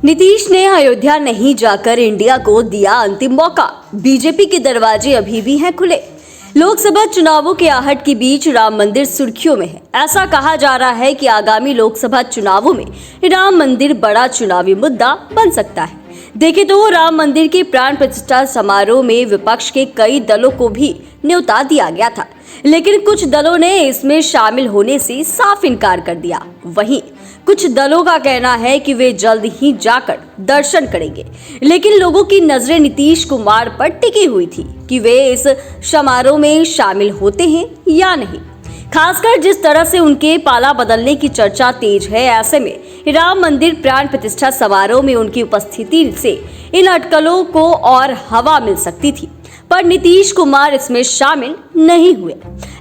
नीतीश ने अयोध्या नहीं जाकर इंडिया को दिया अंतिम मौका। बीजेपी के दरवाजे अभी भी हैं खुले। लोकसभा चुनावों के आहट के बीच राम मंदिर सुर्खियों में है। ऐसा कहा जा रहा है कि आगामी लोकसभा चुनावों में राम मंदिर बड़ा चुनावी मुद्दा बन सकता है। देखें तो राम मंदिर के प्राण प्रतिष्ठा समारोह में विपक्ष के कई दलों को भी न्योता दिया गया था, लेकिन कुछ दलों ने इसमें शामिल होने से साफ इनकार कर दिया। वहीं कुछ दलों का कहना है कि वे जल्द ही जाकर दर्शन करेंगे, लेकिन लोगों की नजरें नीतीश कुमार पर टिकी हुई थी कि वे इस समारोह में शामिल होते हैं या नहीं। खासकर जिस तरह से उनके पाला बदलने की चर्चा तेज है, ऐसे में राम मंदिर प्राण प्रतिष्ठा समारोह में उनकी उपस्थिति से इन अटकलों को और हवा मिल सकती थी, पर नीतीश कुमार इसमें शामिल नहीं हुए।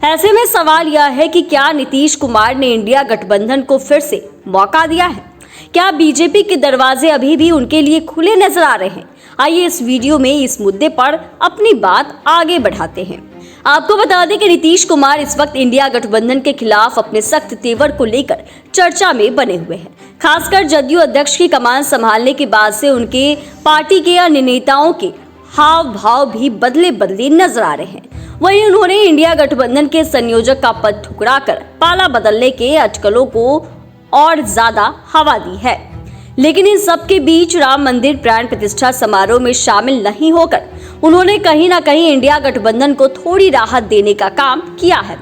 ऐसे में सवाल यह है कि क्या नीतीश कुमार ने इंडिया गठबंधन को फिर से मौका दिया है? क्या बीजेपी के दरवाजे अभी भी उनके लिए खुले नजर आ रहे हैं? आइए इस वीडियो में इस मुद्दे पर अपनी बात आगे बढ़ाते हैं। आपको बता दें कि नीतीश कुमार इस वक्त इंडिया गठबंधन के खिलाफ अपने सख्त तेवर को लेकर चर्चा में बने हुए हैं। खासकर जदयू अध्यक्ष की कमान संभालने के बाद से उनके पार्टी के अन्य नेताओं के हाव भाव भी बदले बदले नजर आ रहे हैं। वहीं उन्होंने इंडिया गठबंधन के संयोजक का पद ठुकराकर पाला बदलने के अटकलों को और ज्यादा हवा दी है। लेकिन इन सब के बीच राम मंदिर प्राण प्रतिष्ठा समारोह में शामिल नहीं होकर उन्होंने कहीं ना कहीं इंडिया गठबंधन को थोड़ी राहत देने का काम किया है।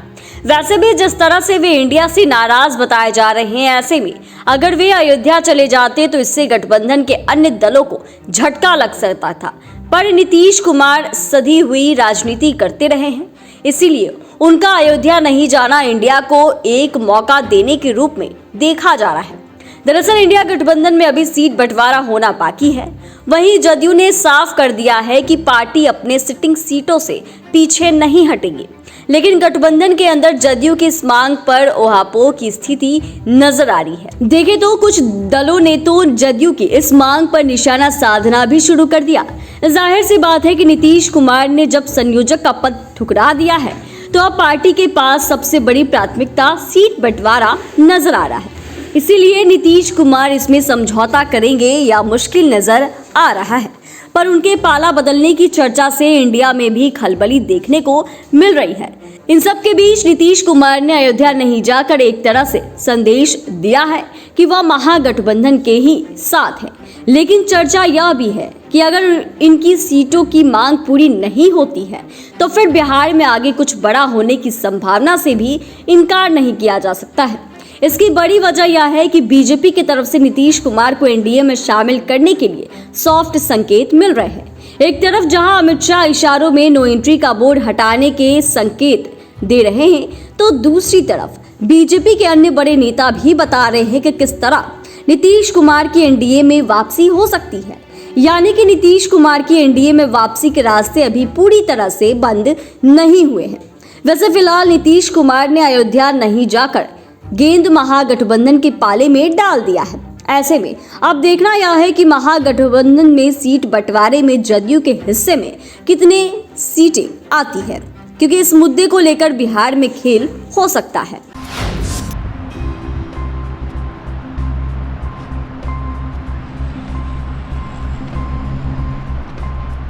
वैसे भी जिस तरह से वे इंडिया से नाराज बताए जा रहे हैं, ऐसे में अगर वे अयोध्या चले जाते तो इससे गठबंधन के अन्य दलों को झटका लग सकता था। पर नीतीश कुमार सधी हुई राजनीति करते रहे हैं, इसीलिए उनका अयोध्या नहीं जाना इंडिया को एक मौका देने के रूप में देखा जा रहा है। दरअसल इंडिया गठबंधन में अभी सीट बंटवारा होना बाकी है। वहीं जदयू ने साफ कर दिया है कि पार्टी अपने सिटिंग सीटों से पीछे नहीं हटेगी, लेकिन गठबंधन के अंदर जदयू की इस मांग पर ओहापोह की स्थिति नजर आ रही है। देखें तो कुछ दलों ने तो जदयू की इस मांग पर निशाना साधना भी शुरू कर दिया। जाहिर सी बात है कि नीतीश कुमार ने जब संयोजक का पद ठुकरा दिया है, तो अब पार्टी के पास सबसे बड़ी प्राथमिकता सीट बंटवारा नजर आ रहा है। इसीलिए नीतीश कुमार इसमें समझौता करेंगे या मुश्किल नजर आ रहा है। पर उनके पाला बदलने की चर्चा से इंडिया में भी खलबली देखने को मिल रही है। इन सब के बीच नीतीश कुमार ने अयोध्या नहीं जाकर एक तरह से संदेश दिया है कि वह महागठबंधन के ही साथ है। लेकिन चर्चा यह भी है कि अगर इनकी सीटों की मांग पूरी नहीं होती है, तो फिर बिहार में आगे कुछ बड़ा होने की संभावना से भी इनकार नहीं किया जा सकता है। इसकी बड़ी वजह यह है कि बीजेपी की तरफ से नीतीश कुमार को एनडीए में शामिल करने के लिए सॉफ्ट संकेत मिल रहे हैं। एक तरफ जहां अमित शाह इशारों में नो एंट्री का बोर्ड हटाने के संकेत दे रहे हैं, तो दूसरी तरफ बीजेपी के अन्य बड़े नेता भी बता रहे हैं कि किस तरह नीतीश कुमार की एनडीए में वापसी हो सकती है। यानी कि नीतीश कुमार की एनडीए में वापसी के रास्ते अभी पूरी तरह से बंद नहीं हुए हैं। वैसे फिलहाल नीतीश कुमार ने अयोध्या नहीं जाकर गेंद महागठबंधन के पाले में डाल दिया है। ऐसे में अब देखना यह है कि महागठबंधन में सीट बंटवारे में जदयू के हिस्से में कितने सीटें आती है, क्योंकि इस मुद्दे को लेकर बिहार में खेल हो सकता है।